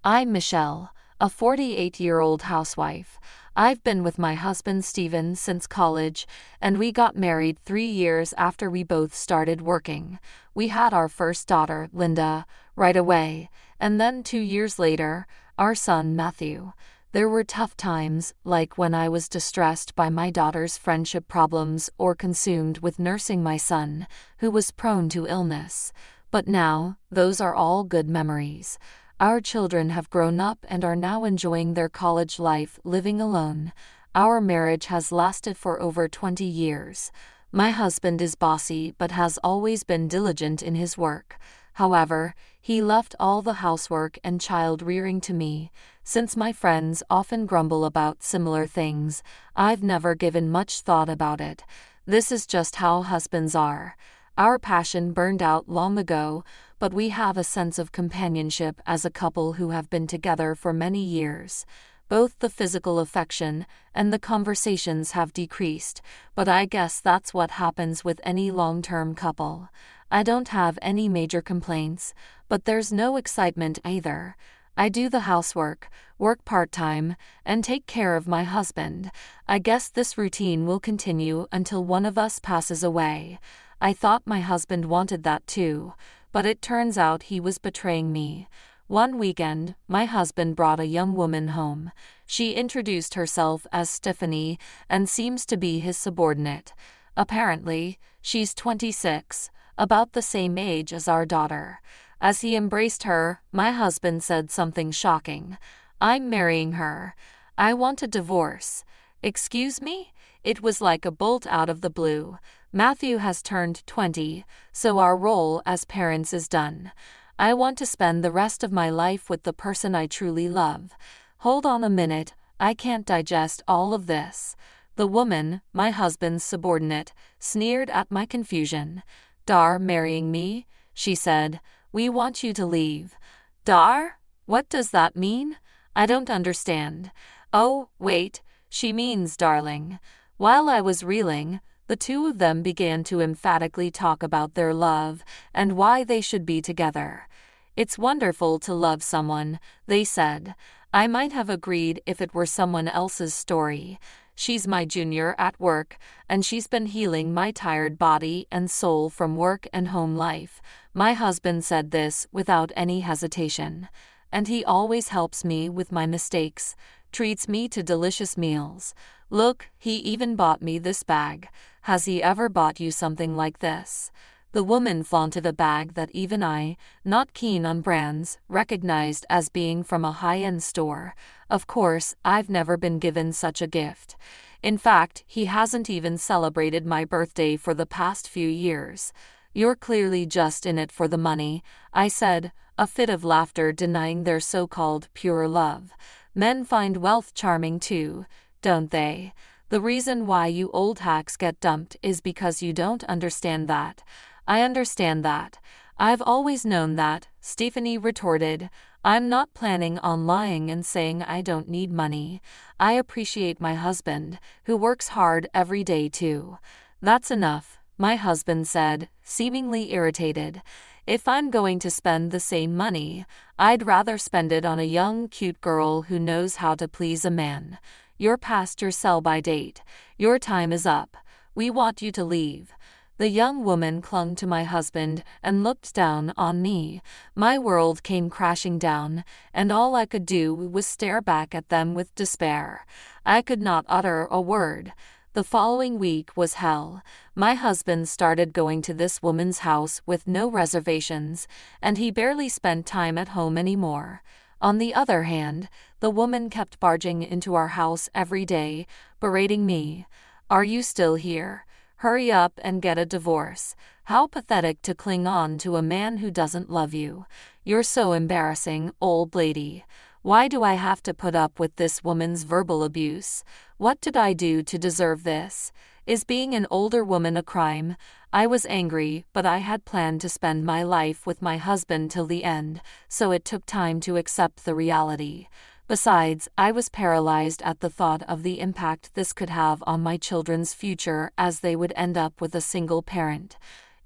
I'm Michelle, a 48-year-old housewife. I've been with my husband Steven since college, and we got married 3 years after we both started working. We had our first daughter, Linda, right away, and then 2 years later, our son Matthew. There were tough times, like when I was distressed by my daughter's friendship problems or consumed with nursing my son, who was prone to illness. But now, those are all good memories. Our children have grown up and are now enjoying their college life living alone. Our marriage has lasted for over 20 years. My husband is bossy but has always been diligent in his work. However, he left all the housework and child rearing to me. Since my friends often grumble about similar things, I've never given much thought about it. This is just how husbands are. Our passion burned out long ago, but we have a sense of companionship as a couple who have been together for many years. Both the physical affection and the conversations have decreased, but I guess that's what happens with any long-term couple. I don't have any major complaints, but there's no excitement either. I do the housework, work part-time, and take care of my husband. I guess this routine will continue until one of us passes away. I thought my husband wanted that too, but it turns out he was betraying me. One weekend, my husband brought a young woman home. She introduced herself as Stephanie and seems to be his subordinate. Apparently, she's 26, about the same age as our daughter. As he embraced her, my husband said something shocking. "I'm marrying her. I want a divorce." Excuse me? It was like a bolt out of the blue. Matthew has turned 20, so our role as parents is done. I want to spend the rest of my life with the person I truly love. Hold on a minute, I can't digest all of this. The woman, my husband's subordinate, sneered at my confusion. "Dar marrying me?" she said. "We want you to leave." Dar? What does that mean? I don't understand. Oh, wait, she means darling. While I was reeling, the two of them began to emphatically talk about their love and why they should be together. "It's wonderful to love someone," they said. I might have agreed if it were someone else's story. She's my junior at work, and she's been healing my tired body and soul from work and home life. My husband said this without any hesitation. And he always helps me with my mistakes, treats me to delicious meals. Look, he even bought me this bag. Has he ever bought you something like this? The woman flaunted a bag that even I, not keen on brands, recognized as being from a high-end store. Of course, I've never been given such a gift. In fact, he hasn't even celebrated my birthday for the past few years. "You're clearly just in it for the money," I said, a fit of laughter denying their so-called pure love. Men find wealth charming too, don't they? The reason why you old hacks get dumped is because you don't understand that. I understand that. I've always known that, Stephanie retorted. I'm not planning on lying and saying I don't need money. I appreciate my husband, who works hard every day too. That's enough, my husband said, seemingly irritated. If I'm going to spend the same money, I'd rather spend it on a young, cute girl who knows how to please a man. You're past your sell-by date. Your time is up. We want you to leave. The young woman clung to my husband and looked down on me. My world came crashing down, and all I could do was stare back at them with despair. I could not utter a word. The following week was hell. My husband started going to this woman's house with no reservations, and he barely spent time at home anymore. On the other hand, the woman kept barging into our house every day, berating me. "Are you still here? Hurry up and get a divorce. How pathetic to cling on to a man who doesn't love you. You're so embarrassing, old lady. Why do I have to put up with this woman's verbal abuse? What did I do to deserve this? Is being an older woman a crime?" I was angry, but I had planned to spend my life with my husband till the end, so it took time to accept the reality. Besides, I was paralyzed at the thought of the impact this could have on my children's future as they would end up with a single parent.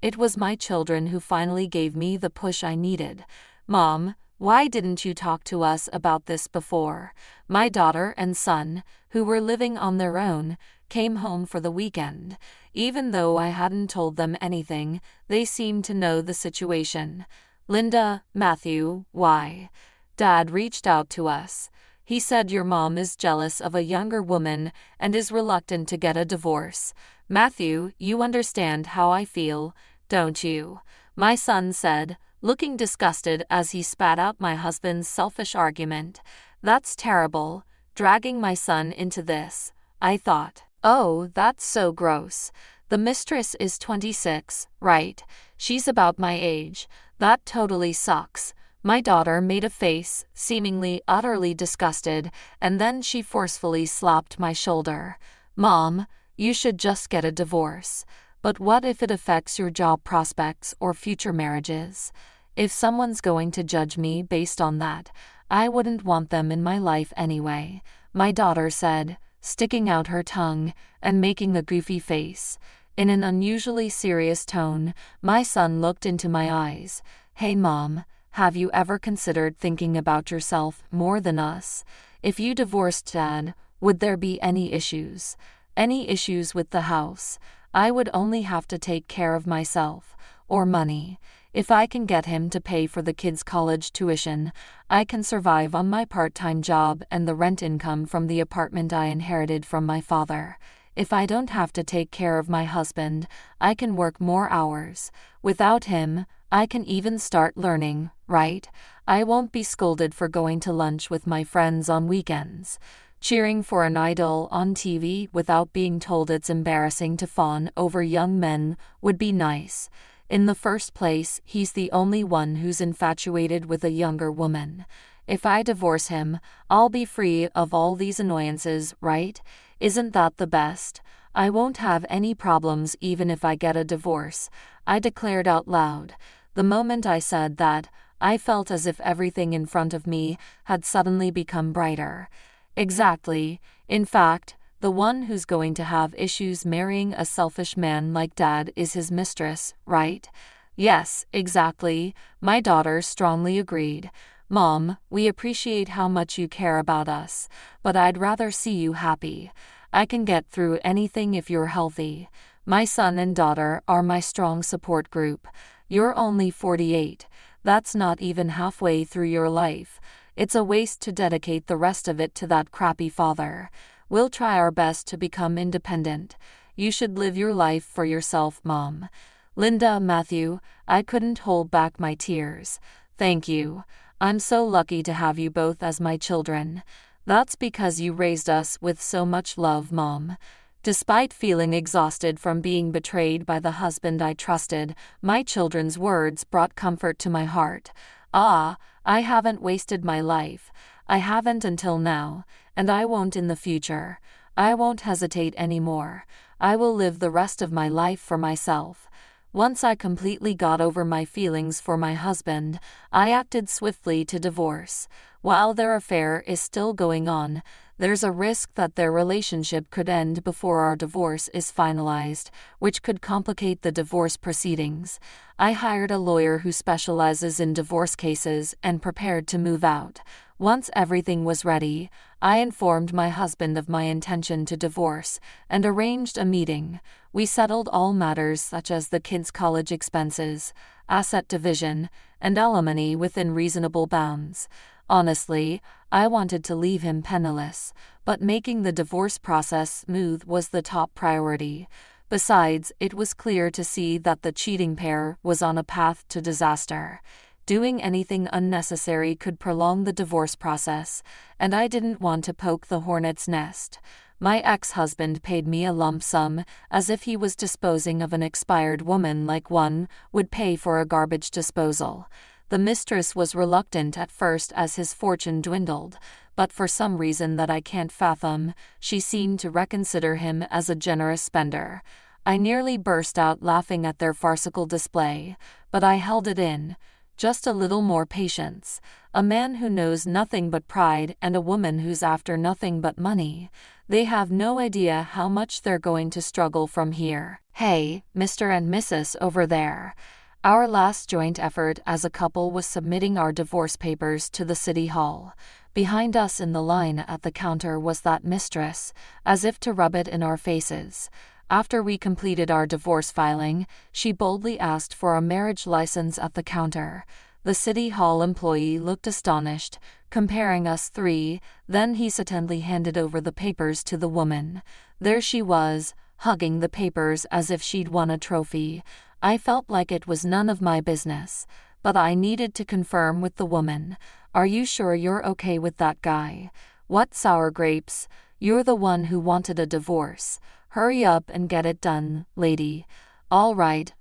It was my children who finally gave me the push I needed. "Mom, Why didn't you talk to us about this before? My daughter and son, who were living on their own, came home for the weekend. Even though I hadn't told them anything, they seemed to know the situation. Linda, Matthew, why? Dad reached out to us. He said your mom is jealous of a younger woman and is reluctant to get a divorce. Matthew, you understand how I feel, don't you? My son said, looking disgusted as he spat out my husband's selfish argument. That's terrible, dragging my son into this, I thought. Oh, that's so gross. The mistress is 26, right? She's about my age. That totally sucks. My daughter made a face, seemingly utterly disgusted, and then she forcefully slapped my shoulder. Mom, you should just get a divorce. But what if it affects your job prospects or future marriages? If someone's going to judge me based on that, I wouldn't want them in my life anyway, my daughter said, sticking out her tongue and making a goofy face. In an unusually serious tone, my son looked into my eyes. Hey Mom, have you ever considered thinking about yourself more than us? If you divorced Dad, would there be any issues? Any issues with the house? I would only have to take care of myself, or money. If I can get him to pay for the kids' college tuition, I can survive on my part-time job and the rent income from the apartment I inherited from my father. If I don't have to take care of my husband, I can work more hours. Without him, I can even start learning, right? I won't be scolded for going to lunch with my friends on weekends. Cheering for an idol on TV without being told it's embarrassing to fawn over young men would be nice. In the first place, he's the only one who's infatuated with a younger woman. If I divorce him, I'll be free of all these annoyances, right? Isn't that the best? I won't have any problems even if I get a divorce, I declared out loud. The moment I said that, I felt as if everything in front of me had suddenly become brighter. Exactly. In fact, the one who's going to have issues marrying a selfish man like Dad is his mistress, right? Yes, exactly, my daughter strongly agreed. Mom, we appreciate how much you care about us, but I'd rather see you happy. I can get through anything if you're healthy. My son and daughter are my strong support group. You're only 48. That's not even halfway through your life. It's a waste to dedicate the rest of it to that crappy father. We'll try our best to become independent. You should live your life for yourself, Mom. Linda, Matthew, I couldn't hold back my tears. Thank you. I'm so lucky to have you both as my children. That's because you raised us with so much love, Mom. Despite feeling exhausted from being betrayed by the husband I trusted, my children's words brought comfort to my heart. I haven't wasted my life. I haven't until now, and I won't in the future. I won't hesitate anymore. I will live the rest of my life for myself. Once I completely got over my feelings for my husband, I acted swiftly to divorce. While their affair is still going on, there's a risk that their relationship could end before our divorce is finalized, which could complicate the divorce proceedings. I hired a lawyer who specializes in divorce cases and prepared to move out. Once everything was ready, I informed my husband of my intention to divorce and arranged a meeting. We settled all matters such as the kids' college expenses, asset division, and alimony within reasonable bounds. Honestly, I wanted to leave him penniless, but making the divorce process smooth was the top priority. Besides, it was clear to see that the cheating pair was on a path to disaster. Doing anything unnecessary could prolong the divorce process, and I didn't want to poke the hornet's nest. My ex-husband paid me a lump sum, as if he was disposing of an expired woman like one would pay for a garbage disposal. The mistress was reluctant at first as his fortune dwindled, but for some reason that I can't fathom, she seemed to reconsider him as a generous spender. I nearly burst out laughing at their farcical display, but I held it in. Just a little more patience. A man who knows nothing but pride and a woman who's after nothing but money. They have no idea how much they're going to struggle from here. Hey, Mr. and Mrs. over there. Our last joint effort as a couple was submitting our divorce papers to the city hall. Behind us in the line at the counter was that mistress, as if to rub it in our faces. After we completed our divorce filing, she boldly asked for a marriage license at the counter. The city hall employee looked astonished, comparing us three, then hesitantly handed over the papers to the woman. There she was, hugging the papers as if she'd won a trophy. I felt like it was none of my business, but I needed to confirm with the woman. Are you sure you're okay with that guy? What sour grapes? You're the one who wanted a divorce. Hurry up and get it done, lady. All right.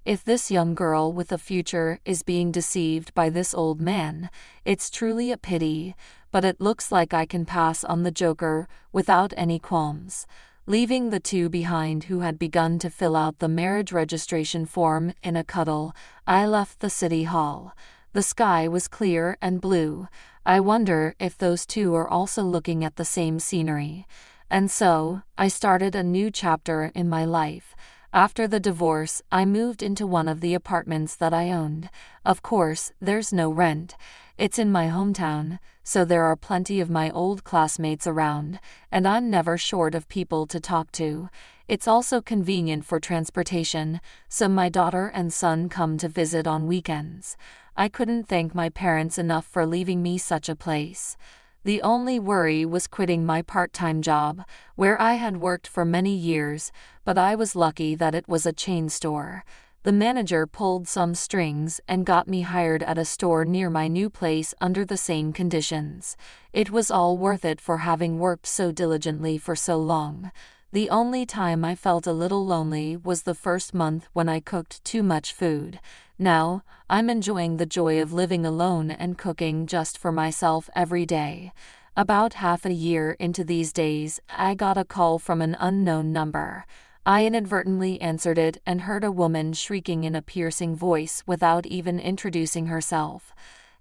If this young girl with a future is being deceived by this old man, it's truly a pity, but it looks like I can pass on the joker without any qualms. Leaving the two behind who had begun to fill out the marriage registration form in a cuddle, I left the city hall. The sky was clear and blue. I wonder if those two are also looking at the same scenery. And so, I started a new chapter in my life. After the divorce, I moved into one of the apartments that I owned. Of course, there's no rent. It's in my hometown, so there are plenty of my old classmates around, and I'm never short of people to talk to. It's also convenient for transportation, so my daughter and son come to visit on weekends. I couldn't thank my parents enough for leaving me such a place. The only worry was quitting my part-time job, where I had worked for many years, but I was lucky that it was a chain store. The manager pulled some strings and got me hired at a store near my new place under the same conditions. It was all worth it for having worked so diligently for so long. The only time I felt a little lonely was the first month when I cooked too much food. Now, I'm enjoying the joy of living alone and cooking just for myself every day. About half a year into these days, I got a call from an unknown number. I inadvertently answered it and heard a woman shrieking in a piercing voice without even introducing herself.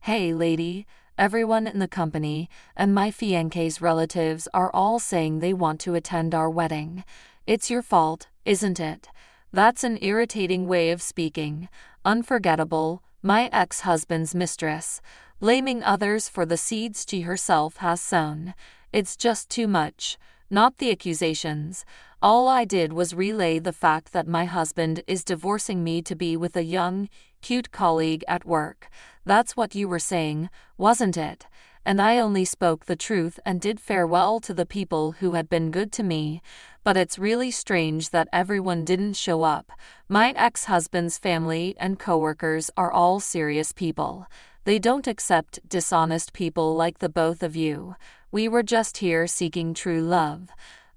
Hey lady, everyone in the company and my fiance's relatives are all saying they want to attend our wedding. It's your fault, isn't it? That's an irritating way of speaking. Unforgettable, my ex-husband's mistress, blaming others for the seeds she herself has sown. It's just too much. Not the accusations. All I did was relay the fact that my husband is divorcing me to be with a young, cute colleague at work. That's what you were saying, wasn't it? And I only spoke the truth and did farewell to the people who had been good to me. But it's really strange that everyone didn't show up. My ex-husband's family and coworkers are all serious people. They don't accept dishonest people like the both of you. We were just here seeking true love.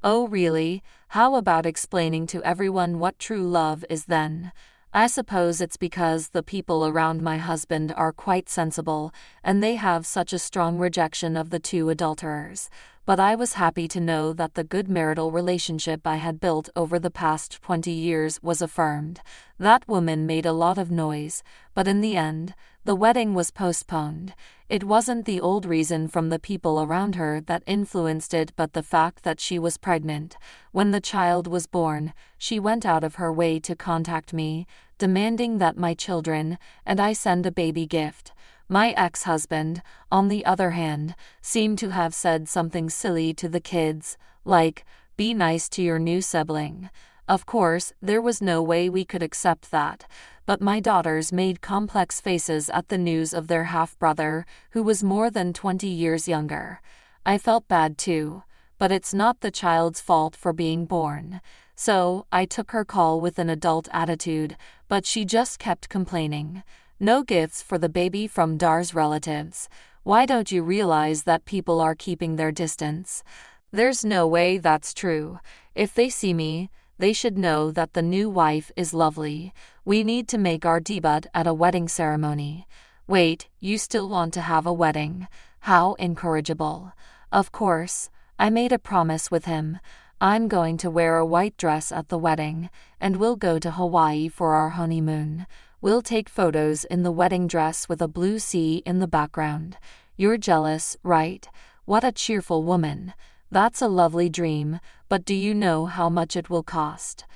Oh really? How about explaining to everyone what true love is then? I suppose it's because the people around my husband are quite sensible, and they have such a strong rejection of the two adulterers. But I was happy to know that the good marital relationship I had built over the past 20 years was affirmed. That woman made a lot of noise, but in the end, the wedding was postponed. It wasn't the old reason from the people around her that influenced it, but the fact that she was pregnant. When the child was born, she went out of her way to contact me, demanding that my children and I send a baby gift. My ex-husband, on the other hand, seemed to have said something silly to the kids, like, "Be nice to your new sibling." Of course, there was no way we could accept that, but my daughters made complex faces at the news of their half-brother, who was more than 20 years younger. I felt bad too, but it's not the child's fault for being born. So, I took her call with an adult attitude, but she just kept complaining. No gifts for the baby from Dar's relatives. Why don't you realize that people are keeping their distance? There's no way that's true. If they see me, they should know that the new wife is lovely. We need to make our debut at a wedding ceremony. Wait, you still want to have a wedding? How incorrigible. Of course, I made a promise with him. I'm going to wear a white dress at the wedding, and we'll go to Hawaii for our honeymoon. We'll take photos in the wedding dress with a blue sea in the background. You're jealous, right? What a cheerful woman. That's a lovely dream, but do you know how much it will cost?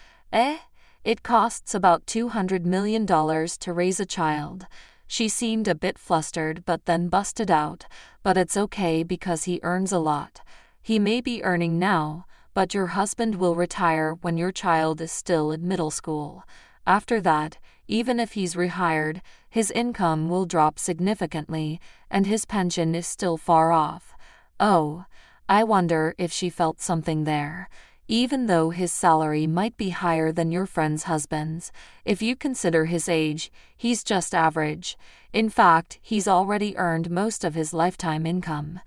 It costs about $200 million to raise a child. She seemed a bit flustered but then busted out, but it's okay because he earns a lot. He may be earning now, but your husband will retire when your child is still in middle school. After that, even if he's rehired, his income will drop significantly, and his pension is still far off. Oh, I wonder if she felt something there. Even though his salary might be higher than your friend's husband's, if you consider his age, he's just average. In fact, he's already earned most of his lifetime income.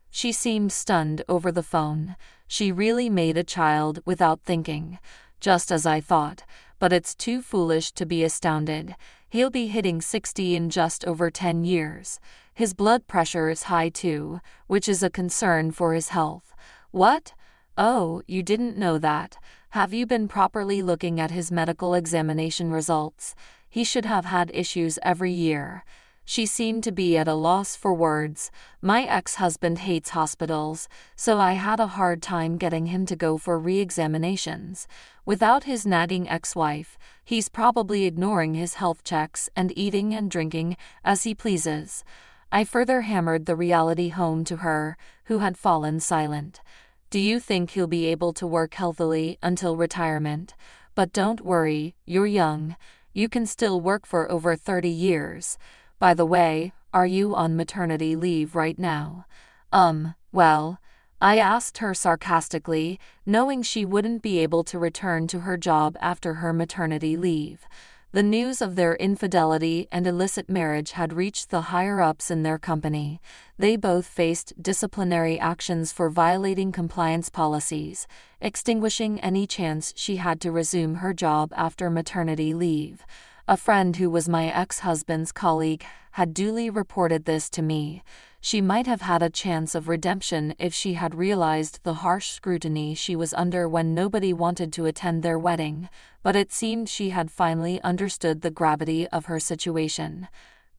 She seemed stunned over the phone. She really made a child without thinking. Just as I thought, but it's too foolish to be astounded. He'll be hitting 60 in just over 10 years. His blood pressure is high too, which is a concern for his health. What? Oh, you didn't know that. Have you been properly looking at his medical examination results? He should have had issues every year. She seemed to be at a loss for words. My ex-husband hates hospitals, so I had a hard time getting him to go for re-examinations. Without his nagging ex-wife, he's probably ignoring his health checks and eating and drinking as he pleases. I further hammered the reality home to her, who had fallen silent. Do you think he'll be able to work healthily until retirement? But don't worry, you're young. You can still work for over 30 years. By the way, are you on maternity leave right now? Well, I asked her sarcastically, knowing she wouldn't be able to return to her job after her maternity leave. The news of their infidelity and illicit marriage had reached the higher-ups in their company. They both faced disciplinary actions for violating compliance policies, extinguishing any chance she had to resume her job after maternity leave. A friend who was my ex-husband's colleague had duly reported this to me. She might have had a chance of redemption if she had realized the harsh scrutiny she was under when nobody wanted to attend their wedding, but it seemed she had finally understood the gravity of her situation.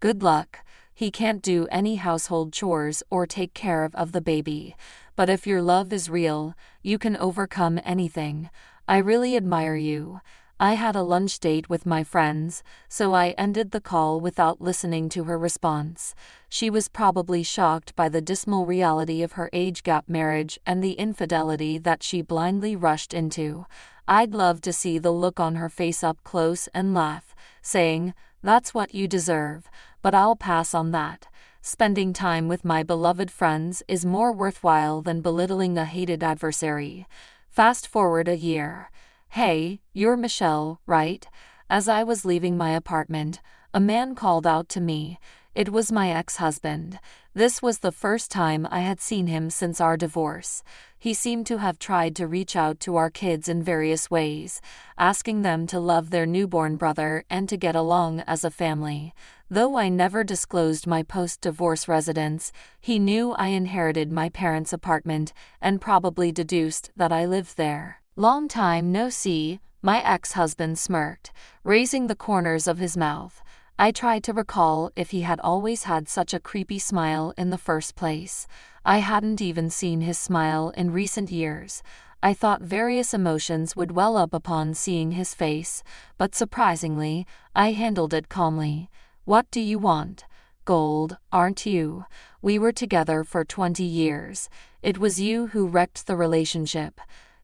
Good luck. He can't do any household chores or take care of the baby. But if your love is real, you can overcome anything. I really admire you. I had a lunch date with my friends, so I ended the call without listening to her response. She was probably shocked by the dismal reality of her age-gap marriage and the infidelity that she blindly rushed into. I'd love to see the look on her face up close and laugh, saying, "That's what you deserve," but I'll pass on that. Spending time with my beloved friends is more worthwhile than belittling a hated adversary. Fast forward a year. Hey, you're Michelle, right? As I was leaving my apartment, a man called out to me. It was my ex-husband. This was the first time I had seen him since our divorce. He seemed to have tried to reach out to our kids in various ways, asking them to love their newborn brother and to get along as a family. Though I never disclosed my post-divorce residence, he knew I inherited my parents' apartment and probably deduced that I lived there. Long time no see, my ex-husband smirked, raising the corners of his mouth. I tried to recall if he had always had such a creepy smile in the first place. I hadn't even seen his smile in recent years. I thought various emotions would well up upon seeing his face, but surprisingly, I handled it calmly. What do you want? Gold, aren't you? We were together for 20 years. It was you who wrecked the relationship.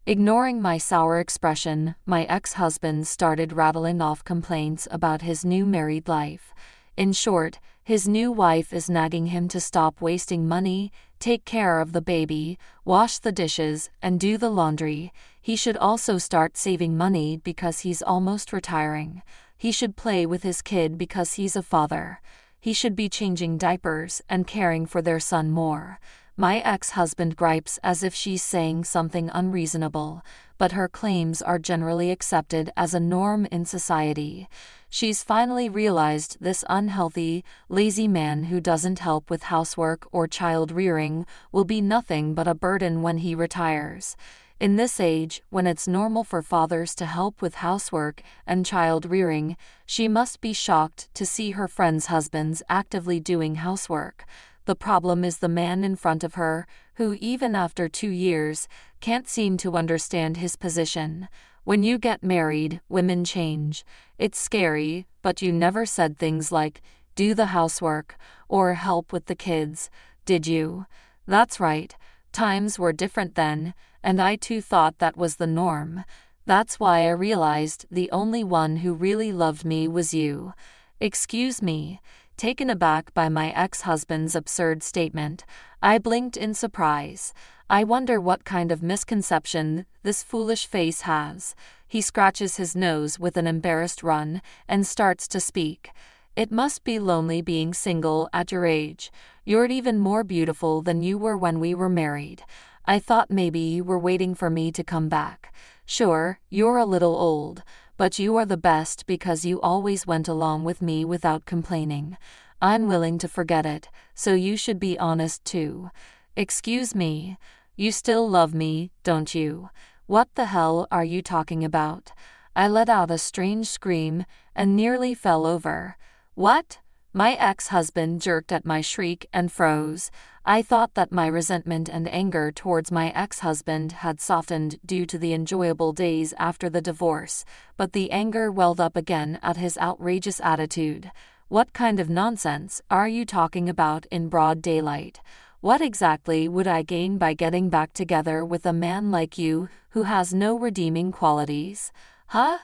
Ignoring my sour expression, my ex-husband started rattling off complaints about his new married life. In short, his new wife is nagging him to stop wasting money, take care of the baby, wash the dishes, and do the laundry. He should also start saving money because he's almost retiring. He should play with his kid because he's a father. He should be changing diapers and caring for their son more. My ex-husband gripes as if she's saying something unreasonable, but her claims are generally accepted as a norm in society. She's finally realized this unhealthy, lazy man who doesn't help with housework or child rearing will be nothing but a burden when he retires. In this age, when it's normal for fathers to help with housework and child rearing, she must be shocked to see her friends' husbands actively doing housework. The problem is the man in front of her, who even after 2 years, can't seem to understand his position. When you get married, women change. It's scary, but you never said things like, do the housework, or help with the kids, did you? That's right. Times were different then, and I too thought that was the norm. That's why I realized the only one who really loved me was you. Excuse me. Taken aback by my ex-husband's absurd statement, I blinked in surprise. I wonder what kind of misconception this foolish face has. He scratches his nose with an embarrassed run and starts to speak. It must be lonely being single at your age. You're even more beautiful than you were when we were married. I thought maybe you were waiting for me to come back. Sure, you're a little old, but you are the best because you always went along with me without complaining. I'm willing to forget it, so you should be honest too. Excuse me. You still love me, don't you? What the hell are you talking about? I let out a strange scream and nearly fell over. What? My ex-husband jerked at my shriek and froze. I thought that my resentment and anger towards my ex-husband had softened due to the enjoyable days after the divorce, but the anger welled up again at his outrageous attitude. What kind of nonsense are you talking about in broad daylight? What exactly would I gain by getting back together with a man like you who has no redeeming qualities? Huh?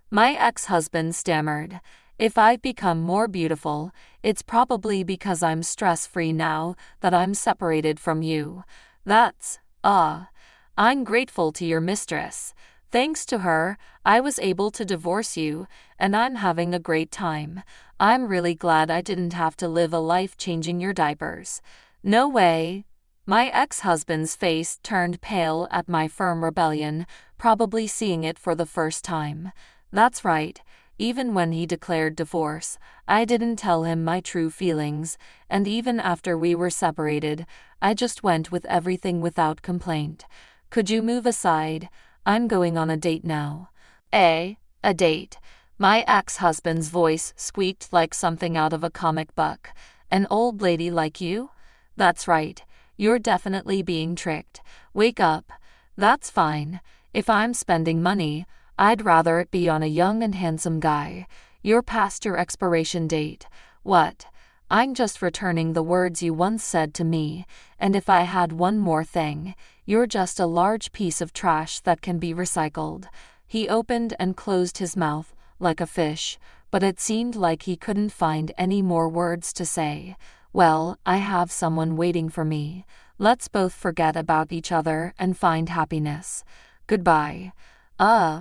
My ex-husband stammered. If I've become more beautiful, it's probably because I'm stress-free now that I'm separated from you. I'm grateful to your mistress. Thanks to her, I was able to divorce you, and I'm having a great time. I'm really glad I didn't have to live a life changing your diapers. No way. My ex-husband's face turned pale at my firm rebellion, probably seeing it for the first time. That's right. Even when he declared divorce, I didn't tell him my true feelings, and even after we were separated, I just went with everything without complaint. Could you move aside? I'm going on a date now. A date? My ex-husband's voice squeaked like something out of a comic book. An old lady like you? That's right. You're definitely being tricked. Wake up. That's fine. If I'm spending money, I'd rather it be on a young and handsome guy. You're past your expiration date. What? I'm just returning the words you once said to me, and if I had one more thing, you're just a large piece of trash that can be recycled. He opened and closed his mouth, like a fish, but it seemed like he couldn't find any more words to say. Well, I have someone waiting for me. Let's both forget about each other and find happiness. Goodbye.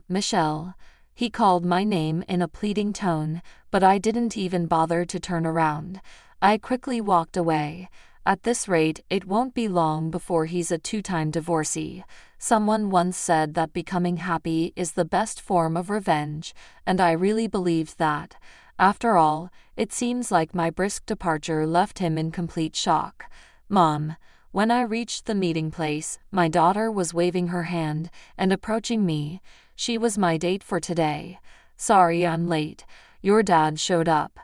Michelle. He called my name in a pleading tone, but I didn't even bother to turn around. I quickly walked away. At this rate, it won't be long before he's a 2-time divorcee. Someone once said that becoming happy is the best form of revenge, and I really believed that. After all, it seems like my brisk departure left him in complete shock. Mom. When I reached the meeting place, my daughter was waving her hand and approaching me. She was my date for today. Sorry I'm late. Your dad showed up.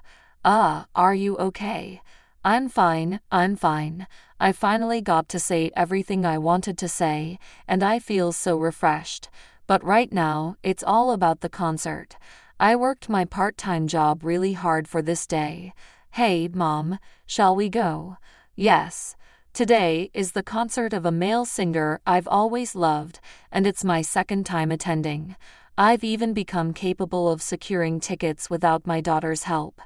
Are you okay? I'm fine. I finally got to say everything I wanted to say, and I feel so refreshed. But right now, it's all about the concert. I worked my part-time job really hard for this day. Hey, Mom, shall we go? Yes. Today is the concert of a male singer I've always loved, and it's my second time attending. I've even become capable of securing tickets without my daughter's help.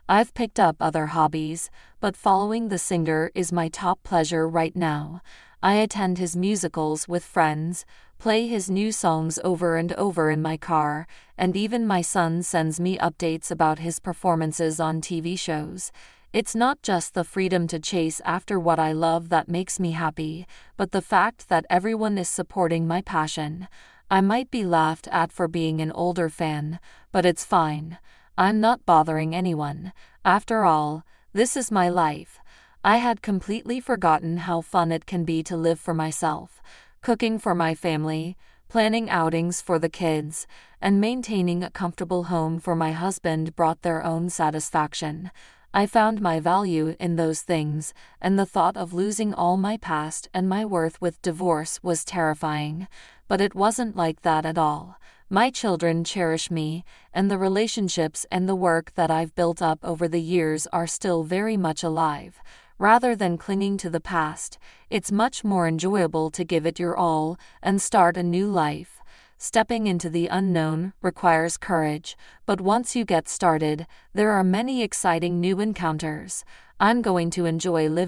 I've picked up other hobbies, but following the singer is my top pleasure right now. I attend his musicals with friends, play his new songs over and over in my car, and even my son sends me updates about his performances on TV shows. It's not just the freedom to chase after what I love that makes me happy, but the fact that everyone is supporting my passion. I might be laughed at for being an older fan, but it's fine. I'm not bothering anyone. After all, this is my life. I had completely forgotten how fun it can be to live for myself, cooking for my family, planning outings for the kids, and maintaining a comfortable home for my husband brought their own satisfaction. I found my value in those things, and the thought of losing all my past and my worth with divorce was terrifying. But it wasn't like that at all. My children cherish me, and the relationships and the work that I've built up over the years are still very much alive. Rather than clinging to the past, it's much more enjoyable to give it your all and start a new life. Stepping into the unknown requires courage, but once you get started, there are many exciting new encounters. I'm going to enjoy living